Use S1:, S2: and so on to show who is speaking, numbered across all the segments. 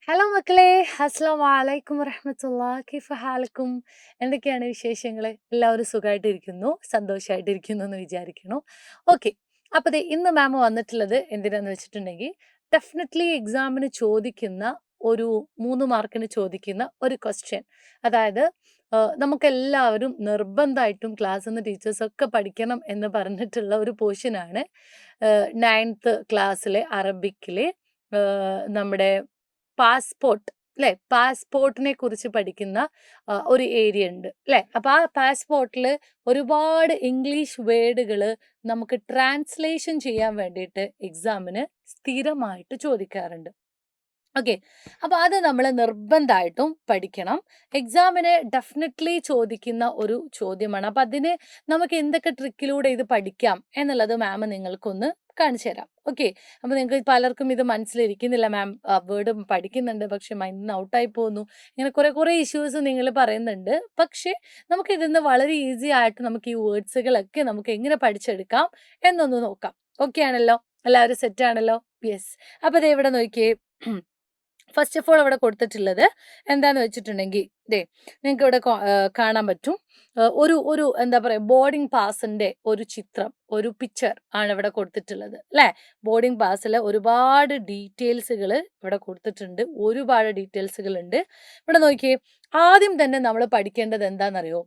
S1: Hello മക്കളെ, അസ്സലാമു അലൈക്കും വറഹ്മത്തുള്ളാഹി. കൈഫ ഹാലക്കും? എന്തൊക്കെയാണ് വിശേഷങ്ങൾ? എല്ലാവരും സുഖമായിട്ടിരിക്കുന്നു, സന്തോഷമായിട്ടിരിക്കുന്നു എന്ന് വിചാരിക്കുന്നു. ഓക്കെ, അപ്പോൾ ദേ ഇന്ന് മാം വന്നിട്ടുള്ളത് എന്തിനാന്ന് വെച്ചിട്ടുണ്ടെങ്കിൽ ഡെഫിനറ്റ്ലി എക്സാമിന് ചോദിക്കുന്ന ഒരു 3 മാർക്കിന് ചോദിക്കുന്ന ഒരു ക്വസ്റ്റ്യൻ. അതായത് നമുക്കെല്ലാവരും നിർബന്ധമായിട്ടും ക്ലാസ്സിൽ നിന്ന് ടീച്ചേഴ്സൊക്കെ പഠിക്കണം എന്ന് പറഞ്ഞിട്ടുള്ള ഒരു പോർഷനാണ് 9th ക്ലാസ്സിലെ അറബിക്കിലെ നമ്മുടെ പാസ്പോർട്ട്, അല്ലെ? പാസ്പോർട്ടിനെ കുറിച്ച് പഠിക്കുന്ന ഒരു ഏരിയ ഉണ്ട്, അല്ലെ? അപ്പൊ ആ പാസ്പോർട്ടിൽ ഒരുപാട് ഇംഗ്ലീഷ് വേർഡുകൾ നമുക്ക് ട്രാൻസ്ലേഷൻ ചെയ്യാൻ വേണ്ടിയിട്ട് എക്സാമിന് സ്ഥിരമായിട്ട് ചോദിക്കാറുണ്ട്. ഓക്കെ, അപ്പൊ അത് നമ്മൾ നിർബന്ധമായിട്ടും പഠിക്കണം. എക്സാമിന് ഡെഫിനറ്റ്ലി ചോദിക്കുന്ന ഒരു ചോദ്യമാണ്. അപ്പൊ അതിന് നമുക്ക് എന്തൊക്കെ ട്രിക്കിലൂടെ ഇത് പഠിക്കാം എന്നുള്ളത് മാം നിങ്ങൾക്കൊന്ന് കാണിച്ചു തരാം. ഓക്കെ, അപ്പൊ നിങ്ങൾക്ക് പലർക്കും ഇത് മനസ്സിലിരിക്കുന്നില്ല, മാം വേർഡ് പഠിക്കുന്നുണ്ട് പക്ഷെ മൈൻഡിൽ നിന്ന് ഔട്ടായി പോകുന്നു, ഇങ്ങനെ കുറെ ഇഷ്യൂസ് നിങ്ങൾ പറയുന്നുണ്ട്. പക്ഷെ നമുക്ക് ഇതിന്ന് വളരെ ഈസി ആയിട്ട് നമുക്ക് ഈ വേർഡ്സുകളൊക്കെ നമുക്ക് എങ്ങനെ പഠിച്ചെടുക്കാം എന്നൊന്ന് നോക്കാം. ഓക്കെ ആണല്ലോ? എല്ലാവരും സെറ്റ് ആണല്ലോ? യെസ്. അപ്പൊ ദേ ഇവിടെ നോക്കിയേ, ഫസ്റ്റ് ഓഫ് ഓൾ അവിടെ കൊടുത്തിട്ടുള്ളത് എന്താന്ന് വെച്ചിട്ടുണ്ടെങ്കിൽ ദേ നിങ്ങൾക്ക് ഇവിടെ കാണാൻ പറ്റും. ഒരു ഒരു എന്താ പറയുക, ബോർഡിംഗ് പാസിന്റെ ഒരു ചിത്രം, ഒരു പിക്ചർ ആണ് ഇവിടെ കൊടുത്തിട്ടുള്ളത്, അല്ലെ? ബോർഡിംഗ് പാസിൽ ഒരുപാട് ഡീറ്റെയിൽസുകൾ ഇവിടെ കൊടുത്തിട്ടുണ്ട്, ഒരുപാട് ഡീറ്റെയിൽസുകൾ ഉണ്ട്. ഇവിടെ നോക്കിയേ, ആദ്യം തന്നെ നമ്മൾ പഠിക്കേണ്ടത് എന്താണെന്നറിയോ?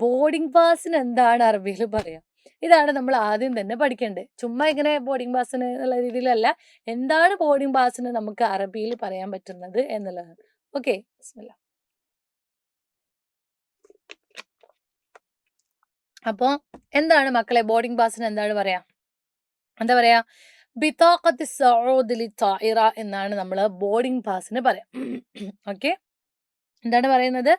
S1: ബോർഡിംഗ് പാസിന് എന്താണ് അറബിയിൽ പറയാം? ഇതാണ് നമ്മൾ ആദ്യം തന്നെ പഠിക്കേണ്ടത്. ചുമ്മാ ഇങ്ങനെ ബോർഡിംഗ് പാസിന് എന്നുള്ള രീതിയിലല്ല, എന്താണ് ബോർഡിംഗ് പാസിന് നമുക്ക് അറബിയിൽ പറയാൻ പറ്റുന്നത് എന്നുള്ളതാണ്. ഓക്കെ, ബിസ്മില്ലാ. അപ്പൊ എന്താണ് മക്കളെ ബോർഡിംഗ് പാസിന് എന്താണ് പറയാ? എന്താ പറയാ? ബിതാഖത്തി സഊദിലി തായിറ എന്നാണ് നമ്മൾ ബോർഡിംഗ് പാസിന് പറയാം. ഓക്കെ, എന്താണ് പറയുന്നത്?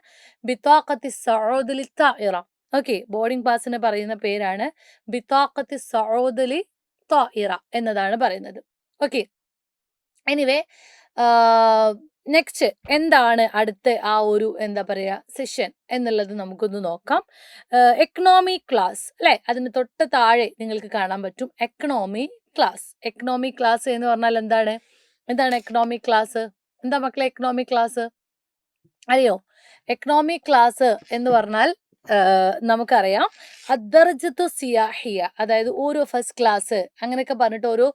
S1: ബിതാഖത്തി സഊദിലി തായിറ. ഓക്കെ, ബോർഡിംഗ് പാസിന് പറയുന്ന പേരാണ് ബിതാഖത്തി സഊദിലി തായിറ എന്നതാണ് പറയുന്നത്. ഓക്കെ, എനിവേ, നെക്സ്റ്റ് എന്താണ് അടുത്ത ആ ഒരു എന്താ പറയുക സെഷൻ എന്നുള്ളത് നമുക്കൊന്ന് നോക്കാം. എക്കണോമി ക്ലാസ്, അല്ലെ? അതിന് തൊട്ട് താഴെ നിങ്ങൾക്ക് കാണാൻ പറ്റും എക്കണോമി ക്ലാസ്. എക്കണോമി ക്ലാസ് എന്ന് പറഞ്ഞാൽ എന്താണ്? എന്താണ് എക്കണോമി ക്ലാസ്? എന്താ മക്കളെ എക്കണോമി ക്ലാസ്? അറിയോ? എക്കണോമി ക്ലാസ് എന്ന് പറഞ്ഞാൽ നമുക്കറിയാം അദ്ദർജത്തു സിയാഹിയ, അതായത് ഓരോ ഫസ്റ്റ് ക്ലാസ് അങ്ങനെയൊക്കെ പറഞ്ഞിട്ട് ഓരോ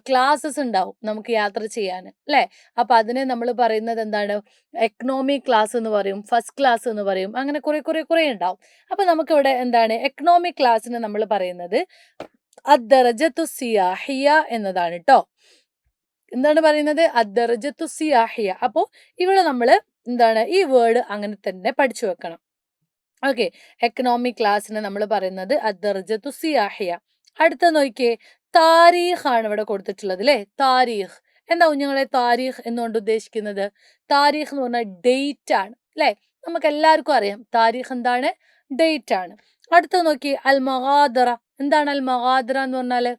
S1: ക്ലാസ്സസ് ഉണ്ടാവും നമുക്ക് യാത്ര ചെയ്യാൻ, അല്ലെ? അപ്പൊ അതിനെ നമ്മൾ പറയുന്നത് എന്താണ്? എക്കണോമി ക്ലാസ് എന്ന് പറയും, ഫസ്റ്റ് ക്ലാസ് എന്ന് പറയും, അങ്ങനെ കുറെ ഉണ്ടാവും. അപ്പൊ നമുക്കിവിടെ എന്താണ് എക്കണോമി ക്ലാസ്സിന് നമ്മൾ പറയുന്നത് അദ്ദർജത്തു സിയാഹിയ എന്നതാണ് കേട്ടോ. എന്താണ് പറയുന്നത്? അദ്ദർജത്തു സിയാഹിയ. അപ്പോ ഇവിടെ നമ്മൾ എന്താണ് ഈ വേർഡ് അങ്ങനെ തന്നെ പഠിച്ചു വെക്കണം. ഓക്കെ, എക്കണോമിക് ക്ലാസ്സിന് നമ്മൾ പറയുന്നത് അദ്ദർജത്തു സിയാഹിയ. അടുത്ത നോക്കിയേ, താരീഖ് ആണ് ഇവിടെ കൊടുത്തിട്ടുള്ളത്, അല്ലെ? താരീഖ്. എന്താ കുഞ്ഞുങ്ങളെ താരീഖ് എന്നുകൊണ്ട് ഉദ്ദേശിക്കുന്നത്? താരീഖ് എന്ന് പറഞ്ഞാൽ ഡേറ്റ് ആണ്, അല്ലെ? നമുക്ക് എല്ലാവർക്കും അറിയാം താരീഖ് എന്താണ്? ഡേറ്റ് ആണ്. അടുത്ത നോക്കി, അൽ മഗാദറ. എന്താണ് അൽ മഗാദറ എന്ന് പറഞ്ഞാല്?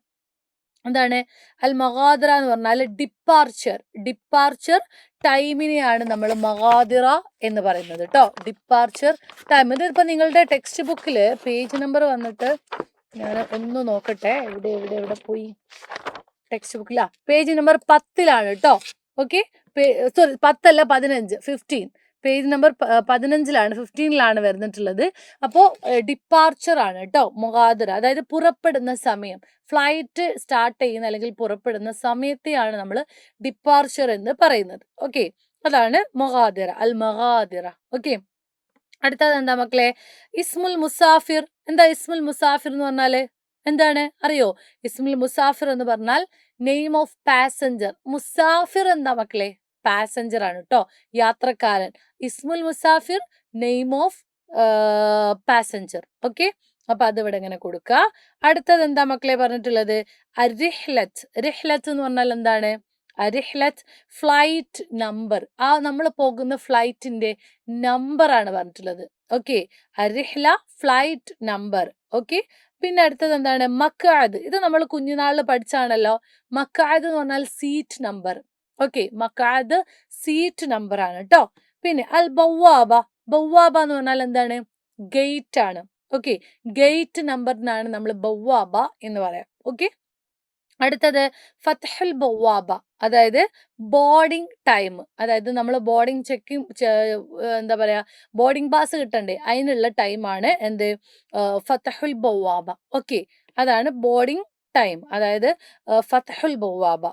S1: എന്താണ് അൽ മഗാദിറ എന്ന് പറഞ്ഞാൽ ഡിപ്പാർച്ചർ ടൈമിനെയാണ് നമ്മൾ മഗാദിറ എന്ന് പറയുന്നത് കേട്ടോ. Departure time. ഇതിപ്പോ നിങ്ങളുടെ ടെക്സ്റ്റ് ബുക്കിൽ പേജ് നമ്പർ വന്നിട്ട് ഞാൻ ഒന്ന് നോക്കട്ടെ, എവിടെ പോയി ടെക്സ്റ്റ് ബുക്കിലാ? പേജ് നമ്പർ 10 കേട്ടോ. ഓക്കെ, സോറി 10 അല്ല 15, 15. Page number 15 15 വരുന്നിട്ടുള്ളത്. അപ്പോൾ ഡിപ്പാർച്ചർ ആണ് കേട്ടോ മഗാദിറ, അതായത് പുറപ്പെടുന്ന സമയം. ഫ്ലൈറ്റ് സ്റ്റാർട്ട് ചെയ്യുന്ന അല്ലെങ്കിൽ പുറപ്പെടുന്ന സമയത്തെയാണ് നമ്മൾ ഡിപ്പാർച്ചർ എന്ന് പറയുന്നത്. ഓക്കെ, അതാണ് മഗാദിറ, അൽ മഗാദിറ. ഓക്കെ, അടുത്തത് എന്താ മക്കളെ? ഇസ്മുൽ മുസാഫിർ. എന്താ ഇസ്മുൽ മുസാഫിർ എന്ന് പറഞ്ഞാല് എന്താണ് അറിയോ? ഇസ്മുൽ മുസാഫിർ എന്ന് പറഞ്ഞാൽ നെയിം ഓഫ് പാസഞ്ചർ. മുസാഫിർ എന്താ മക്കളെ? പാസഞ്ചർ ആണ് കേട്ടോ, യാത്രക്കാരൻ. ഇസ്മുൽ Musafir name of passenger. Okay, അപ്പൊ അത് ഇവിടെ ഇങ്ങനെ കൊടുക്കുക. അടുത്തത് എന്താ മക്കളെ പറഞ്ഞിട്ടുള്ളത്? റിഹ്ലത്ത്. റിഹ്ലത്ത് എന്ന് പറഞ്ഞാൽ എന്താണ്? റിഹ്ലത്ത് ഫ്ലൈറ്റ് നമ്പർ. ആ നമ്മൾ പോകുന്ന ഫ്ലൈറ്റിന്റെ നമ്പർ ആണ് പറഞ്ഞിട്ടുള്ളത്. Okay, Rihla flight number. Okay, പിന്നെ അടുത്തത് എന്താണ്? മഖാദ്. ഇത് നമ്മൾ കുഞ്ഞുനാളിൽ പഠിച്ചാണല്ലോ. മഖാദ് എന്ന് പറഞ്ഞാൽ സീറ്റ് നമ്പർ. ഓക്കെ, മഖാദ് സീറ്റ് നമ്പർ ആണ് കേട്ടോ. പിന്നെ അൽ ബവാബ. ബവാബ എന്ന് പറഞ്ഞാൽ എന്താണ്? ഗേറ്റ് ആണ്. ഓക്കെ, ഗേറ്റ് നമ്പറിനാണ് നമ്മൾ ബവാബ എന്ന് പറയാം. ഓക്കെ, അടുത്തത് ഫത്ഹുൽ ബവാബ, അതായത് ബോർഡിംഗ് ടൈം. അതായത് നമ്മൾ ബോർഡിംഗ് എന്താ പറയാ, ബോർഡിംഗ് പാസ് കിട്ടണ്ടേ, അതിനുള്ള ടൈമാണ് എന്ത്, ഫത്ഹുൽ ബവാബ. ഓക്കെ, അതാണ് ബോർഡിംഗ് ടൈം, അതായത് ഫത്ഹുൽ ബവാബ.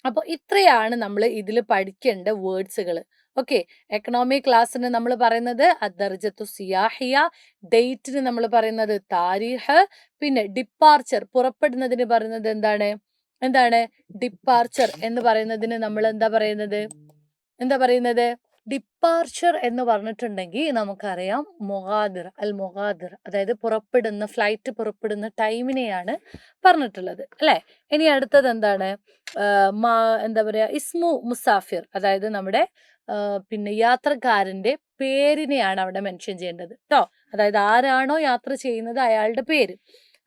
S1: അപ്പോൾ ഇത്രയാണ് നമ്മൾ ഇതിൽ പഠിക്കേണ്ട വേർഡ്സുകൾ. ഓക്കെ, എക്കണോമിക് ക്ലാസ്സിന് നമ്മൾ പറയുന്നത് അദ്ദർജത്തു സിയാഹിയ, ഡേറ്റിന് നമ്മൾ പറയുന്നത് താരീഖ്, പിന്നെ ഡിപ്പാർച്ചർ പുറപ്പെടുന്നതിന് പറയുന്നത് എന്താണ് ഡിപ്പാർച്ചർ എന്ന് പറയുന്നതിന് നമ്മൾ എന്താ പറയുന്നത് ഡിപ്പാർച്ചർ എന്ന് പറഞ്ഞിട്ടുണ്ടെങ്കിൽ നമുക്കറിയാം മുഗാദിർ, അതായത് ഫ്ലൈറ്റ് പുറപ്പെടുന്ന ടൈമിനെയാണ് പറഞ്ഞിട്ടുള്ളത് അല്ലെ. ഇനി അടുത്തത് എന്താണ്, എന്താ പറയാ, ഇസ്മു മുസാഫിർ, അതായത് നമ്മുടെ പിന്നെ യാത്രക്കാരന്റെ പേരിനെയാണ് അവിടെ മെൻഷൻ ചെയ്യേണ്ടത് കേട്ടോ, അതായത് ആരാണോ യാത്ര ചെയ്യുന്നത് അയാളുടെ പേര്.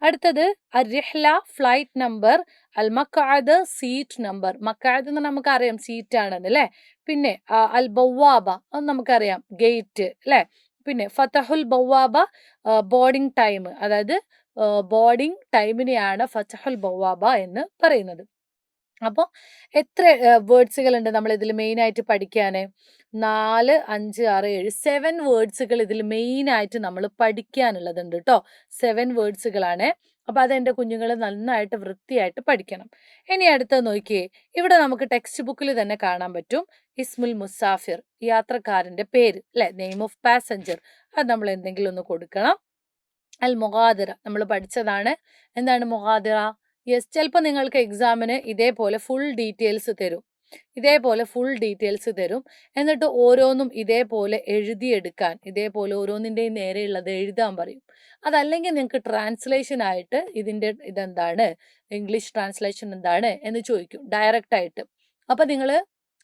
S1: അടുത്തത് അർറിഹ്ല ഫ്ലൈറ്റ് നമ്പർ, അൽ മഖാദ് സീറ്റ് നമ്പർ. മഖാദ് എന്ന് നമുക്കറിയാം സീറ്റ് ആണെന്ന് അല്ലെ. പിന്നെ അൽ ബവാബ അത് നമുക്കറിയാം ഗേറ്റ് അല്ലെ. പിന്നെ ഫതഹുൽ ബവാബ ബോർഡിംഗ് ടൈം, അതായത് ബോർഡിംഗ് ടൈമിനെയാണ് ഫതഹുൽ ബവാബ എന്ന് പറയുന്നത്. അപ്പോൾ എത്ര വേർഡ്സുകൾ ഉണ്ട് നമ്മൾ ഇതിൽ മെയിൻ ആയിട്ട് പഠിക്കാൻ? 4, 5, 6, 7 7 വേർഡ്സുകൾ ഇതിൽ മെയിൻ ആയിട്ട് നമ്മൾ പഠിക്കാനുള്ളതുണ്ട് കേട്ടോ. 7 വേർഡ്സുകളാണ്. അപ്പൊ അതെന്റെ കുഞ്ഞുങ്ങൾ നന്നായിട്ട് വൃത്തിയായിട്ട് പഠിക്കണം. ഇനി അടുത്തത് നോക്കിയേ, ഇവിടെ നമുക്ക് ടെക്സ്റ്റ് ബുക്കിൽ തന്നെ കാണാൻ പറ്റും ഇസ്മുൽ മുസാഫിർ, യാത്രക്കാരന്റെ പേര് അല്ലെ, നെയിം ഓഫ് പാസഞ്ചർ. അത് നമ്മൾ എന്തെങ്കിലും ഒന്ന് കൊടുക്കണം. അൽ മുഗാദിറ നമ്മൾ പഠിച്ചതാണ്. എന്താണ് മുഗാദിറ? യെസ്, ചിലപ്പോൾ നിങ്ങൾക്ക് എക്സാമിന് ഇതേപോലെ ഫുൾ ഡീറ്റെയിൽസ് തരും. എന്നിട്ട് ഓരോന്നും ഇതേപോലെ എഴുതിയെടുക്കാൻ, ഇതേപോലെ ഓരോന്നിൻ്റെയും നേരെയുള്ളത് എഴുതാൻ പറയും. അതല്ലെങ്കിൽ നിങ്ങൾക്ക് ട്രാൻസ്ലേഷൻ ആയിട്ട് ഇതെന്താണ്, ഇംഗ്ലീഷ് ട്രാൻസ്ലേഷൻ എന്താണ് എന്ന് ചോദിക്കും ഡയറക്റ്റ് ആയിട്ട്. അപ്പൊ നിങ്ങൾ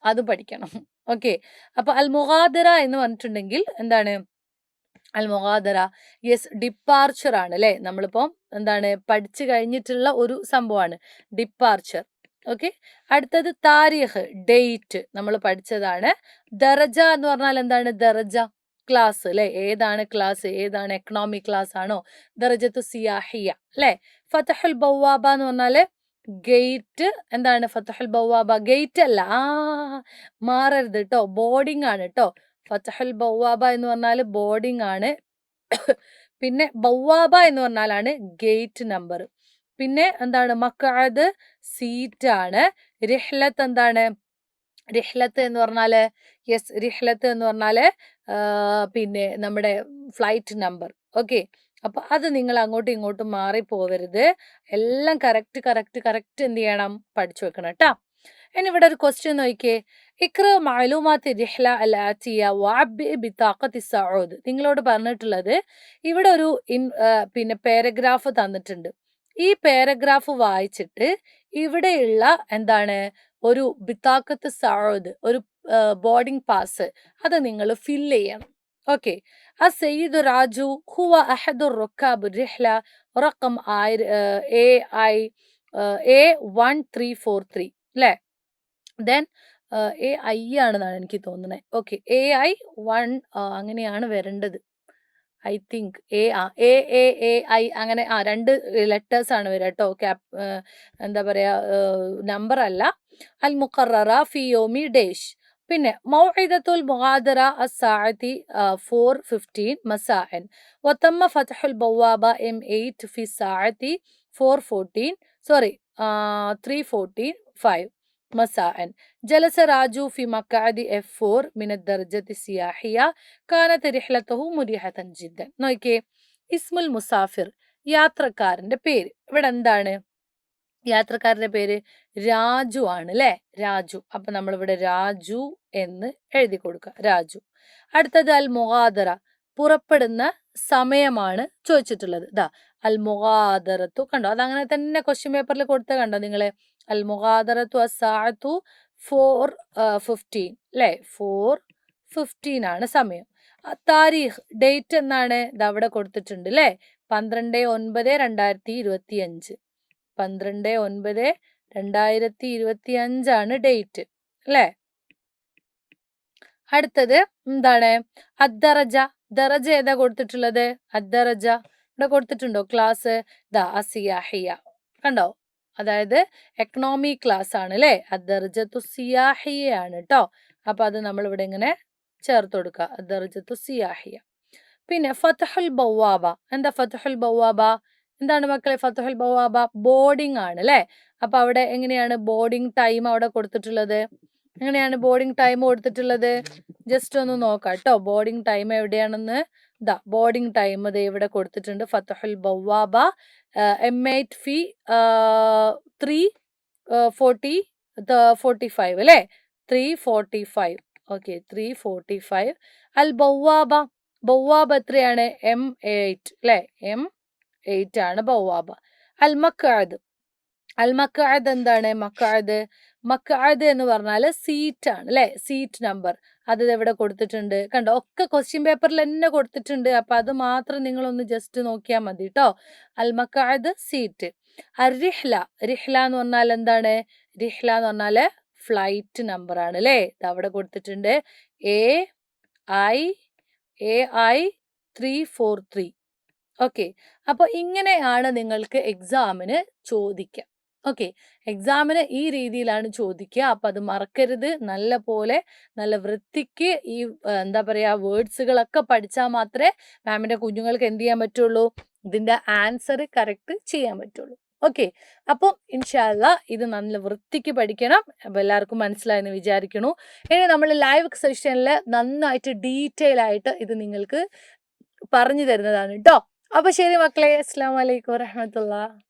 S1: അത് പഠിക്കണം. ഓക്കെ, അപ്പൊ അൽ മുഗാദിറ എന്ന് പറഞ്ഞിട്ടുണ്ടെങ്കിൽ എന്താണ്, അൽ മുഗാദറ യെസ് ഡിപ്പാർച്ചർ ആണ് അല്ലെ. നമ്മളിപ്പം എന്താണ് പഠിച്ചു കഴിഞ്ഞിട്ടുള്ള ഒരു സംഭവമാണ് ഡിപ്പാർച്ചർ. ഓക്കെ, അടുത്തത് താരീഖ് ഡേറ്റ് നമ്മൾ പഠിച്ചതാണ്. ദറജ എന്ന് പറഞ്ഞാൽ എന്താണ്, ദറജ ക്ലാസ് അല്ലെ, ഏതാണ് ക്ലാസ്, ഏതാണ് എക്കണോമിക് ക്ലാസ് ആണോ, ദറജത്തു സിയാഹിയ അല്ലെ. ഫതഹുൽ ബവാബ എന്ന് പറഞ്ഞാല് ഗേറ്റ്, എന്താണ് ഫതഹുൽ ബവാബ ഗേറ്റ് അല്ല, മാറരുത് കേട്ടോ, ബോർഡിംഗ് ആണ് കേട്ടോ. ഫതഹുൽ ബവാബ എന്ന് പറഞ്ഞാൽ ബോർഡിംഗ് ആണ്. പിന്നെ ബവാബ എന്ന് പറഞ്ഞാലാണ് ഗേറ്റ് നമ്പർ. പിന്നെ എന്താണ് മഖഅദ് സീറ്റ് ആണ്. റിഹ്ലത്ത് എന്താണ്, റിഹ്ലത്ത് എന്ന് പറഞ്ഞാല് യെസ്, റിഹ്ലത്ത് എന്ന് പറഞ്ഞാല് പിന്നെ നമ്മുടെ ഫ്ലൈറ്റ് നമ്പർ. ഓക്കെ, അപ്പൊ അത് നിങ്ങൾ അങ്ങോട്ടും ഇങ്ങോട്ടും മാറിപ്പോവരുത്, എല്ലാം കറക്റ്റ് എന്ത് ചെയ്യണം, പഠിച്ചു വെക്കണം കേട്ടോ. ഇനി ഇവിടെ ഒരു ക്വസ്റ്റ്യൻ നോക്കിയേ, ഇക്ര മാലൂമാത്തി റിഹ്ല അൽ ആതിയ വഅബ്ബി ബിതാഖത്തി സഊദ്. നിങ്ങളോട് പറഞ്ഞിട്ടുള്ളത് ഇവിടെ ഒരു പിന്നെ പാരഗ്രാഫ് തന്നിട്ടുണ്ട്. ഈ പാരഗ്രാഫ് വായിച്ചിട്ട് ഇവിടെയുള്ള എന്താണ് ഒരു ബിതാഖത്ത് സഊദ്, ഒരു ബോർഡിംഗ് പാസ്, അത് നിങ്ങൾ ഫില്ല് ചെയ്യണം. ഓക്കെ, അസയ്യിദ് രാജു ഹുവ അഹദുർ റുക്കാബ് റിഹ്ല റഖം AI A1343 അല്ലേ. ദെൻ AI ആണെന്നാണ് എനിക്ക് തോന്നുന്നത്. ഓക്കെ, AI1 അങ്ങനെയാണ് വരേണ്ടത്. ഐ തിങ്ക് AI അങ്ങനെ 2 ലെറ്റേഴ്സ് ആണ് വരിക കേട്ടോ. എന്താ പറയാ, നമ്പർ അല്ല. അൽ മുഖററ ഫി യോമി ഡേഷ്. പിന്നെ മൗഇദത്തുൽ മുഗാദറ അസ്സാഅത്തി 4:15 മസാഅൻ വതമ്മ ഫത്ഹുൽ ബവാബ M8 ഫി സാഅത്തി 3:14 مساء. جلس راجو في مقعد F4 من الدرجة السياحية. كانت رحلته مريحة جدا. നോക്കിയേ, ഇസ്മുൽ മുസാഫിർ യാത്രക്കാരന്റെ പേര്. ഇവിടെ എന്താണ് യാത്രക്കാരന്റെ പേര്? രാജു ആണ് അല്ലെ, രാജു. അപ്പൊ നമ്മൾ ഇവിടെ രാജു എന്ന് എഴുതി കൊടുക്കുക, രാജു. അടുത്തത് അൽ മുഗാദറ പുറപ്പെടുന്ന സമയമാണ് ചോദിച്ചിട്ടുള്ളത്. ഇതാ അൽ മുഗാദറത്തു, കണ്ടോ, അതങ്ങനെ തന്നെ ക്വസ്റ്റ്യൻ പേപ്പറിൽ കൊടുത്ത കണ്ടോ നിങ്ങള്, അൽ മുഗാദറത്തു അസ്സാഅത്തു 4:15 അല്ലെ, 4:15 ആണ് സമയം. താരീഖ് ഡേറ്റ് എന്നാണ് ഇതവിടെ കൊടുത്തിട്ടുണ്ട് അല്ലെ, 12/9/2025. 12/9/2025 ആണ് ഡേറ്റ് അല്ലെ. അടുത്തത് എന്താണ് അദ്ദറജ. ദറജ ഏതാ കൊടുത്തിട്ടുള്ളത്? അദ്ദറജ ഇവിടെ കൊടുത്തിട്ടുണ്ടോ ക്ലാസ്? ദാ അസിയാഹിയ, കണ്ടോ, അതായത് എക്കണോമി ക്ലാസ് ആണ് അല്ലേ? അദ്ദർജത്തു സിയാഹിയ ആണ് കേട്ടോ. അപ്പൊ അത് നമ്മൾ ഇവിടെ ഇങ്ങനെ ചേർത്ത് കൊടുക്കുക, അദ്ദർജത്തു സിയാഹിയ. പിന്നെ ഫതഹുൽ ബവാബ. എന്താ ഫതഹുൽ ബവാബ? എന്താണ് മക്കളെ ഫതഹുൽ ബവാബ? ബോർഡിംഗ് ആണ് അല്ലേ? അപ്പൊ അവിടെ എങ്ങനെയാണ് ബോർഡിംഗ് ടൈം അവിടെ കൊടുത്തിട്ടുള്ളത്? എങ്ങനെയാണ് ബോർഡിംഗ് ടൈം കൊടുത്തിട്ടുള്ളത്? ജസ്റ്റ് ഒന്ന് നോക്കാം കേട്ടോ, ബോർഡിംഗ് ടൈം എവിടെയാണെന്ന്. ദാ ബോർഡിംഗ് ടൈം ഇത് ഇവിടെ കൊടുത്തിട്ടുണ്ട്. ഫതഹുൽ ബവാബ M8 ഫി 3:45 അല്ലേ? 3:45. ഓക്കെ, 3:45. അൽ ബവാബ, ബവാബ എത്രയാണ്? M8 അല്ലേ? M8 ആണ് ബവാബ. അൽ മഖഅദ്, അൽ മഖഅദ് എന്താണ്? മഖഅദ് എന്ന് പറഞ്ഞാൽ സീറ്റ് ആണ് അല്ലെ? സീറ്റ് നമ്പർ അത് ഇവിടെ കൊടുത്തിട്ടുണ്ട്. കണ്ടോ, ഒക്കെ ക്വസ്റ്റ്യൻ പേപ്പറിൽ തന്നെ കൊടുത്തിട്ടുണ്ട്. അപ്പൊ അത് മാത്രം നിങ്ങളൊന്ന് ജസ്റ്റ് നോക്കിയാൽ മതി കേട്ടോ. അൽ മഖഅദ് സീറ്റ്. റിഹ്ല, റിഹ്ല എന്ന് പറഞ്ഞാൽ എന്താണ്? റിഹ്ല എന്ന് പറഞ്ഞാല് ഫ്ലൈറ്റ് നമ്പർ ആണ് അല്ലേ? ഇത് അവിടെ കൊടുത്തിട്ടുണ്ട്. AI 343. ഓക്കെ, അപ്പൊ ഇങ്ങനെയാണ് നിങ്ങൾക്ക് എക്സാമിന് ചോദിക്കുക. ഓക്കെ, എക്സാമിന് ഈ രീതിയിലാണ് ചോദിക്കുക. അപ്പൊ അത് മറക്കരുത്. നല്ല പോലെ നല്ല വൃത്തിക്ക് ഈ എന്താ പറയാ വേർഡ്സുകളൊക്കെ പഠിച്ചാൽ മാത്രമേ മാമിന്റെ കുഞ്ഞുങ്ങൾക്ക് എന്ത് ചെയ്യാൻ പറ്റുള്ളൂ? ഇതിന്റെ ആൻസർ കറക്റ്റ് ചെയ്യാൻ പറ്റുള്ളൂ. ഓക്കെ, അപ്പം ഇൻഷാല്ല ഇത് നല്ല വൃത്തിക്ക് പഠിക്കണം. അപ്പൊ എല്ലാവർക്കും മനസ്സിലായെന്ന് വിചാരിക്കണു. ഇനി നമ്മൾ ലൈവ് സെഷനിൽ നന്നായിട്ട് ഡീറ്റെയിൽ ആയിട്ട് ഇത് നിങ്ങൾക്ക് പറഞ്ഞു തരുന്നതാണ് കേട്ടോ. അപ്പൊ ശരി മക്കളെ, അസ്സലാമു അലൈക്കും വറഹ്മത്തുള്ളാഹി.